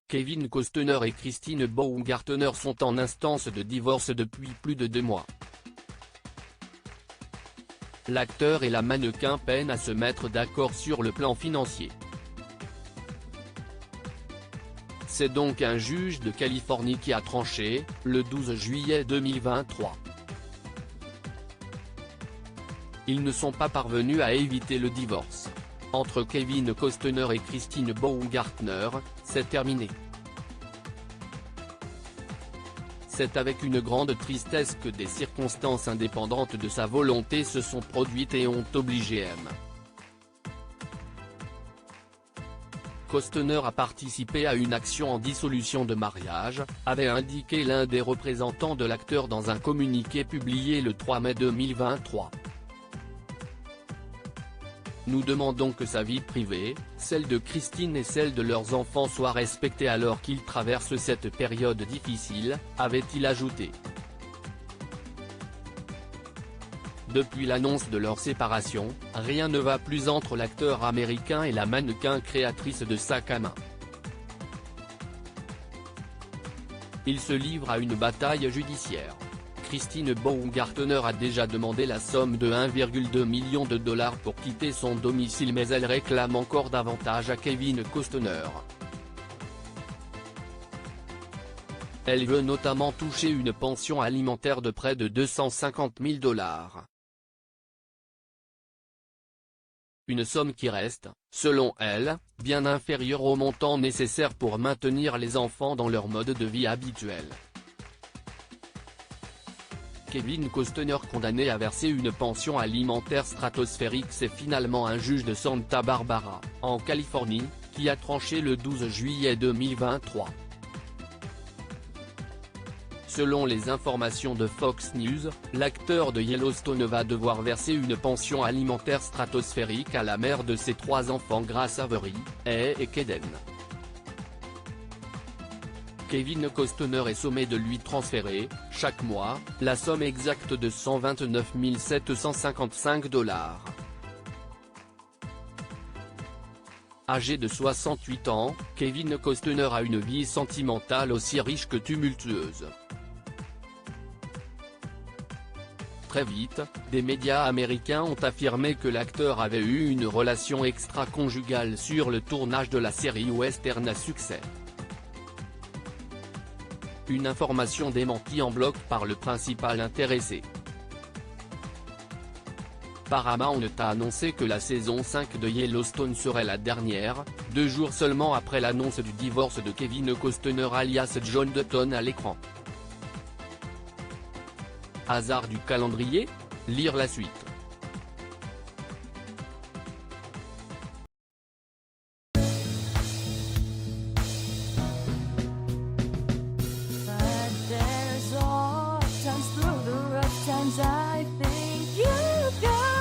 Kevin Costner et Christine Baumgartner sont en instance de divorce depuis plus de 2 mois. L'acteur et la mannequin peinent à se mettre d'accord sur le plan financier. C'est donc un juge de Californie qui a tranché, le 12 juillet 2023. Ils ne sont pas parvenus à éviter le divorce. Entre Kevin Costner et Christine Baumgartner, c'est terminé. C'est avec une grande tristesse que des circonstances indépendantes de sa volonté se sont produites et ont obligé M. Costner a participé à une action en dissolution de mariage, avait indiqué l'un des représentants de l'acteur dans un communiqué publié le 3 mai 2023. Nous demandons que sa vie privée, celle de Christine et celle de leurs enfants soient respectées alors qu'ils traversent cette période difficile, avait-il ajouté. Depuis l'annonce de leur séparation, rien ne va plus entre l'acteur américain et la mannequin créatrice de sacs à main. Ils se livrent à une bataille judiciaire. Christine Baumgartner a déjà demandé la somme de 1,2 million de dollars pour quitter son domicile, mais elle réclame encore davantage à Kevin Costner. Elle veut notamment toucher une pension alimentaire de près de 250 000 dollars. Une somme qui reste, selon elle, bien inférieure au montant nécessaire pour maintenir les enfants dans leur mode de vie habituel. Kevin Costner, condamné à verser une pension alimentaire stratosphérique, c'est finalement un juge de Santa Barbara, en Californie, qui a tranché le 12 juillet 2023. Selon les informations de Fox News, l'acteur de Yellowstone va devoir verser une pension alimentaire stratosphérique à la mère de ses 3 enfants Grace Avery, Hae et Kaden. Kevin Costner est sommé de lui transférer, chaque mois, la somme exacte de 129 755 dollars. Âgé de 68 ans, Kevin Costner a une vie sentimentale aussi riche que tumultueuse. Très vite, des médias américains ont affirmé que l'acteur avait eu une relation extra-conjugale sur le tournage de la série western à succès. Une information démentie en bloc par le principal intéressé. Paramount a annoncé que la saison 5 de Yellowstone serait la dernière, 2 jours seulement après l'annonce du divorce de Kevin Costner alias John Dutton à l'écran. Hasard du calendrier ? Lire la suite. Times through the rough times, I think you got